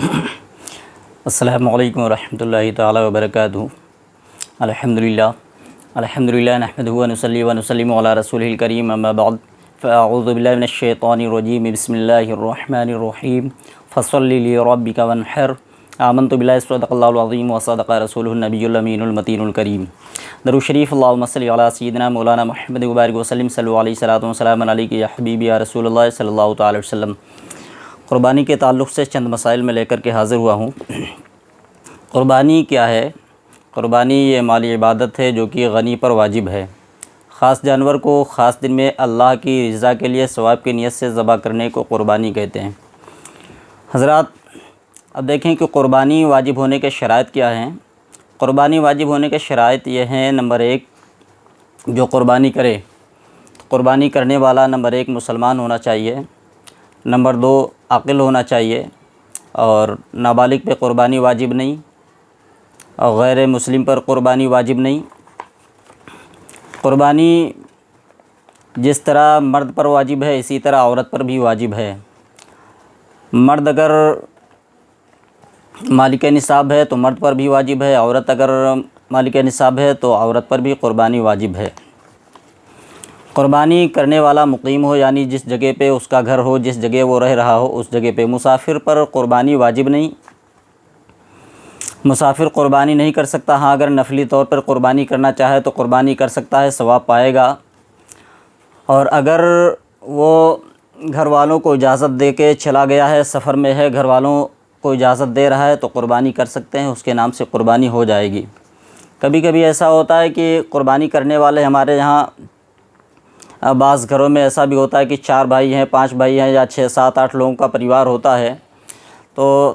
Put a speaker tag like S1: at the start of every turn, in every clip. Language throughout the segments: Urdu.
S1: السلام علیکم ورحمۃ اللہ تعالی وبرکاتہ۔ الحمدللہ نحمدہ ونصلی ونسلم علی رسولہ الکریم، اما بعد فاعوذ باللہ من الشیطان الرجیم، بسم اللہ الرحمن الرحیم، فصلی لربک وانحر، آمنت باللہ صدق اللہ العظیم وصدق رسولہ النبی الامین المتین الکریم۔ درود شریف، اللہم صلی علی سیدنا مولانا محمد وبارک وسلم، صلو علیہ الصلاۃ والسلام علیک یا حبیبی یا رسول اللہ صلی اللہ تعالی وسلم۔ قربانی کے تعلق سے چند مسائل میں لے کر کے حاضر ہوا ہوں۔ قربانی کیا ہے؟ قربانی یہ مالی عبادت ہے جو کہ غنی پر واجب ہے۔ خاص جانور کو خاص دن میں اللہ کی رضا کے لیے ثواب کی نیت سے ذبح کرنے کو قربانی کہتے ہیں۔ حضرات، اب دیکھیں کہ قربانی واجب ہونے کے شرائط کیا ہیں۔ قربانی واجب ہونے کے شرائط یہ ہیں: نمبر 1، جو قربانی کرے، قربانی کرنے والا نمبر 1 مسلمان ہونا چاہیے، نمبر 2 عاقل ہونا چاہیے، اور نابالغ پہ قربانی واجب نہیں، اور غیر مسلم پر قربانی واجب نہیں۔ قربانی جس طرح مرد پر واجب ہے اسی طرح عورت پر بھی واجب ہے۔ مرد اگر مالک نصاب ہے تو مرد پر بھی واجب ہے، عورت اگر مالک نصاب ہے تو عورت پر بھی قربانی واجب ہے۔ قربانی کرنے والا مقیم ہو، یعنی جس جگہ پہ اس کا گھر ہو، جس جگہ وہ رہ رہا ہو اس جگہ پہ۔ مسافر پر قربانی واجب نہیں، مسافر قربانی نہیں کر سکتا۔ ہاں، اگر نفلی طور پر قربانی کرنا چاہے تو قربانی کر سکتا ہے، ثواب پائے گا۔ اور اگر وہ گھر والوں کو اجازت دے کے چلا گیا ہے، سفر میں ہے، گھر والوں کو اجازت دے رہا ہے تو قربانی کر سکتے ہیں، اس کے نام سے قربانی ہو جائے گی۔ کبھی کبھی ایسا ہوتا ہے کہ قربانی کرنے والے ہمارے یہاں بعض گھروں میں ایسا بھی ہوتا ہے کہ 4 بھائی ہیں، 5 بھائی ہیں، یا 6 7 8 لوگوں کا پریوار ہوتا ہے، تو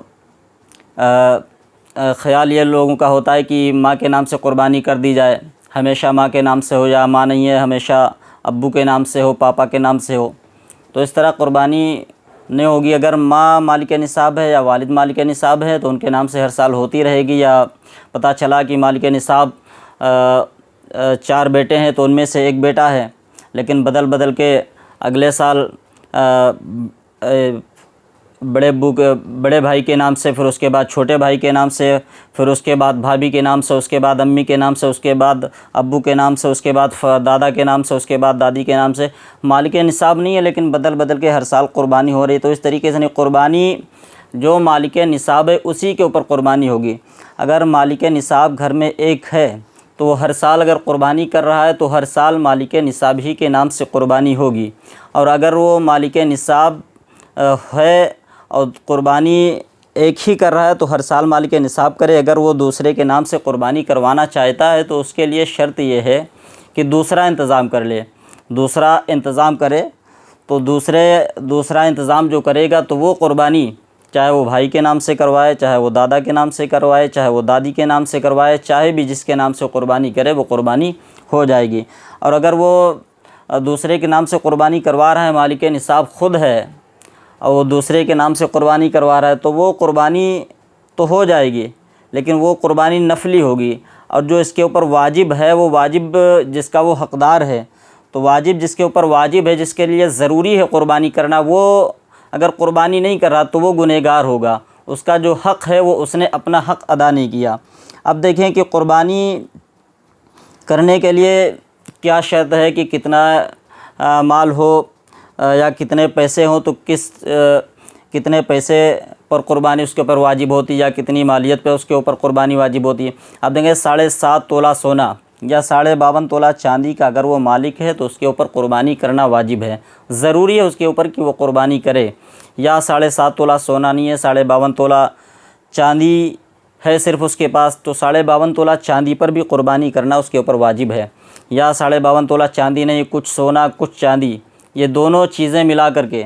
S1: خیال یہ لوگوں کا ہوتا ہے کہ ماں کے نام سے قربانی کر دی جائے، ہمیشہ ماں کے نام سے ہو، یا ماں نہیں ہے ہمیشہ ابو کے نام سے ہو، پاپا کے نام سے ہو، تو اس طرح قربانی نہیں ہوگی۔ اگر ماں مالک نصاب ہے یا والد مالک نصاب ہے تو ان کے نام سے ہر سال ہوتی رہے گی، یا پتہ چلا کہ مالک نصاب 4 بیٹے ہیں تو ان میں سے 1 بیٹا ہے، لیکن بدل بدل کے اگلے سال بڑے بھائی کے نام سے، پھر اس کے بعد چھوٹے بھائی کے نام سے، پھر اس کے بعد بھابھی کے نام سے، اس کے بعد امی کے نام سے، اس کے بعد ابو کے نام سے، اس کے بعد دادا کے نام سے، اس کے بعد دادی کے نام سے۔ مالک نصاب نہیں ہے لیکن بدل بدل کے ہر سال قربانی ہو رہی ہے، تو اس طریقے سے قربانی جو مالک نصاب ہے اسی کے اوپر قربانی ہوگی۔ اگر مالک نصاب گھر میں 1 ہے تو وہ ہر سال اگر قربانی کر رہا ہے تو ہر سال مالک نصاب ہی کے نام سے قربانی ہوگی۔ اور اگر وہ مالک نصاب ہے اور قربانی 1 ہی کر رہا ہے تو ہر سال مالک نصاب کرے۔ اگر وہ دوسرے کے نام سے قربانی کروانا چاہتا ہے تو اس کے لیے شرط یہ ہے کہ دوسرا انتظام کر لے، دوسرا انتظام کرے، تو دوسرا انتظام جو کرے گا تو وہ قربانی چاہے وہ بھائی کے نام سے کروائے، چاہے وہ دادا کے نام سے کروائے، چاہے وہ دادی کے نام سے کروائے، چاہے بھی جس کے نام سے قربانی کرے وہ قربانی ہو جائے گی۔ اور اگر وہ دوسرے کے نام سے قربانی کروا رہا ہے، مالک نصاب خود ہے اور وہ دوسرے کے نام سے قربانی کروا رہا ہے، تو وہ قربانی تو ہو جائے گی لیکن وہ قربانی نفلی ہوگی۔ اور جو اس کے اوپر واجب ہے، وہ واجب جس کا وہ حقدار ہے، تو واجب جس کے اوپر واجب ہے، جس کے لیے ضروری ہے قربانی کرنا، وہ اگر قربانی نہیں کر رہا تو وہ گنہگار ہوگا۔ اس کا جو حق ہے وہ اس نے اپنا حق ادا نہیں کیا۔ اب دیکھیں کہ قربانی کرنے کے لیے کیا شرط ہے کہ کتنا مال ہو یا کتنے پیسے ہوں، تو کتنے پیسے پر قربانی اس کے اوپر واجب ہوتی ہے، یا کتنی مالیت پہ اس کے اوپر قربانی واجب ہوتی ہے۔ اب دیکھیں 7.5 تولہ سونا یا 52.5 تولہ چاندی کا اگر وہ مالک ہے تو اس کے اوپر قربانی کرنا واجب ہے، ضروری ہے اس کے اوپر کہ وہ قربانی کرے۔ یا 7.5 تولہ سونا نہیں ہے، 52.5 تولہ چاندی ہے صرف اس کے پاس، تو 52.5 تولہ چاندی پر بھی قربانی کرنا اس کے اوپر واجب ہے۔ یا 52.5 تولہ چاندی نہیں، کچھ سونا کچھ چاندی، یہ دونوں چیزیں ملا کر کے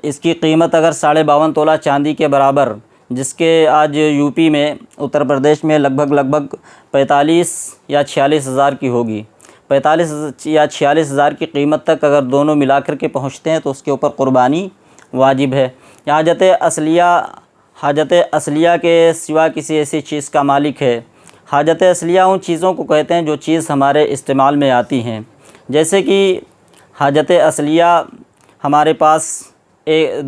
S1: اس کی قیمت اگر 52.5 تولہ چاندی کے برابر، جس کے آج یو پی میں، اتر پردیش میں لگ بھگ 45 یا 46 ہزار کی ہوگی، 45 یا 46 ہزار کی قیمت تک اگر دونوں ملا کر کے پہنچتے ہیں تو اس کے اوپر قربانی واجب ہے۔ حاجت اصلیہ کے سوا کسی ایسی چیز کا مالک ہے۔ حاجت اصلیہ ان چیزوں کو کہتے ہیں جو چیز ہمارے استعمال میں آتی ہیں، جیسے کہ حاجت اصلیہ ہمارے پاس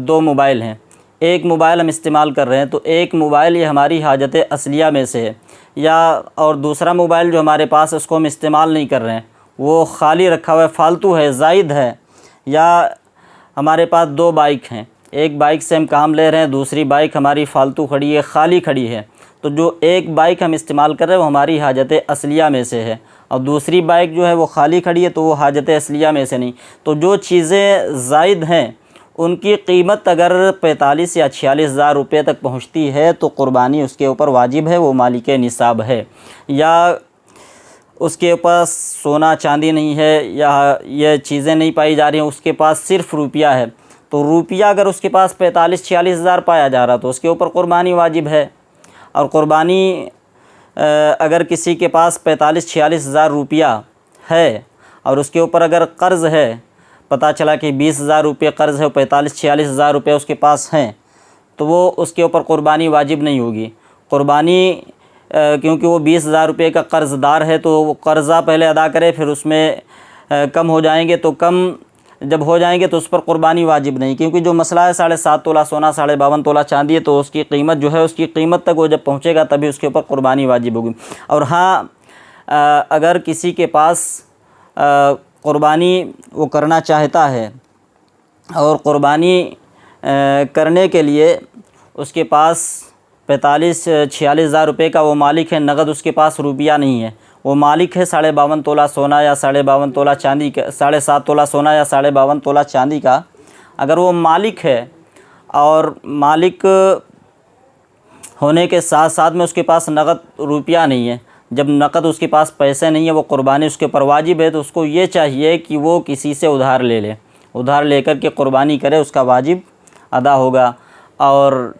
S1: 2 موبائل ہیں، ایک موبائل ہم استعمال کر رہے ہیں تو ایک موبائل یہ ہماری حاجت اصلیہ میں سے ہے، یا اور دوسرا موبائل جو ہمارے پاس اس کو ہم استعمال نہیں کر رہے ہیں، وہ خالی رکھا ہوا ہے، فالتو ہے، زائد ہے، یا ہمارے پاس 2 بائک ہیں، ایک بائک سے ہم کام لے رہے ہیں، دوسری بائک ہماری فالتو کھڑی ہے، خالی کھڑی ہے، تو جو ایک بائک ہم استعمال کر رہے ہیں وہ ہماری حاجت اصلیہ میں سے ہے، اور دوسری بائک جو ہے وہ خالی کھڑی ہے تو وہ حاجت اصلیہ میں سے نہیں۔ تو جو چیزیں زائد ہیں ان کی قیمت اگر 45 یا 46 ہزار روپے تک پہنچتی ہے تو قربانی اس کے اوپر واجب ہے، وہ مالک نصاب ہے۔ یا اس کے پاس سونا چاندی نہیں ہے، یا یہ چیزیں نہیں پائی جا رہی ہیں، اس کے پاس صرف روپیہ ہے، تو روپیہ اگر اس کے پاس 45-46 ہزار پایا جا رہا تو اس کے اوپر قربانی واجب ہے۔ اور قربانی اگر کسی کے پاس 45-46 ہزار روپیہ ہے اور اس کے اوپر اگر قرض ہے، پتہ چلا کہ 20 ہزار روپے قرض ہے، 45-46 ہزار روپے اس کے پاس ہیں، تو وہ اس کے اوپر قربانی واجب نہیں ہوگی۔ قربانی کیونکہ وہ 20 ہزار روپے کا قرض دار ہے تو وہ قرضہ پہلے ادا کرے، پھر اس میں کم ہو جائیں گے تو کم جب ہو جائیں گے تو اس پر قربانی واجب نہیں، کیونکہ جو مسئلہ ہے 7.5 تولہ سونا 52.5 تولہ چاندی ہے، تو اس کی قیمت جو ہے اس کی قیمت تک وہ جب پہنچے گا تبھی اس کے اوپر قربانی واجب ہوگی۔ اور ہاں اگر کسی کے پاس قربانی وہ کرنا چاہتا ہے اور قربانی کرنے کے لیے اس کے پاس 45-46 ہزار روپے کا وہ مالک ہے، نقد اس کے پاس روپیہ نہیں ہے، وہ مالک ہے 52.5 تولہ سونا یا 52.5 تولہ چاندی کا، 7.5 تولہ سونا یا 52.5 تولہ چاندی کا، اگر وہ مالک ہے اور مالک ہونے کے ساتھ ساتھ میں اس کے پاس نقد روپیہ نہیں ہے، جب نقد اس کے پاس پیسے نہیں ہے، وہ قربانی اس کے اوپر واجب ہے، تو اس کو یہ چاہیے کہ وہ کسی سے ادھار لے لے، ادھار لے کر کے قربانی کرے، اس کا واجب ادا ہوگا۔ اور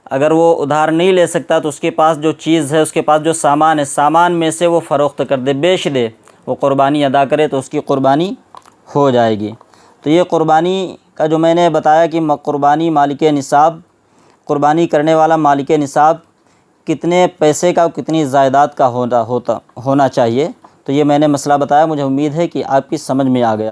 S1: اگر وہ ادھار نہیں لے سکتا تو اس کے پاس جو چیز ہے، اس کے پاس جو سامان ہے، سامان میں سے وہ فروخت کر دے، بیچ دے، وہ قربانی ادا کرے تو اس کی قربانی ہو جائے گی۔ تو یہ قربانی کا جو میں نے بتایا کہ قربانی مالک نصاب، قربانی کرنے والا مالک نصاب کتنے پیسے کا، کتنی جائیداد کا ہونا چاہیے، تو یہ میں نے مسئلہ بتایا، مجھے امید ہے کہ آپ کی سمجھ میں آ گیا۔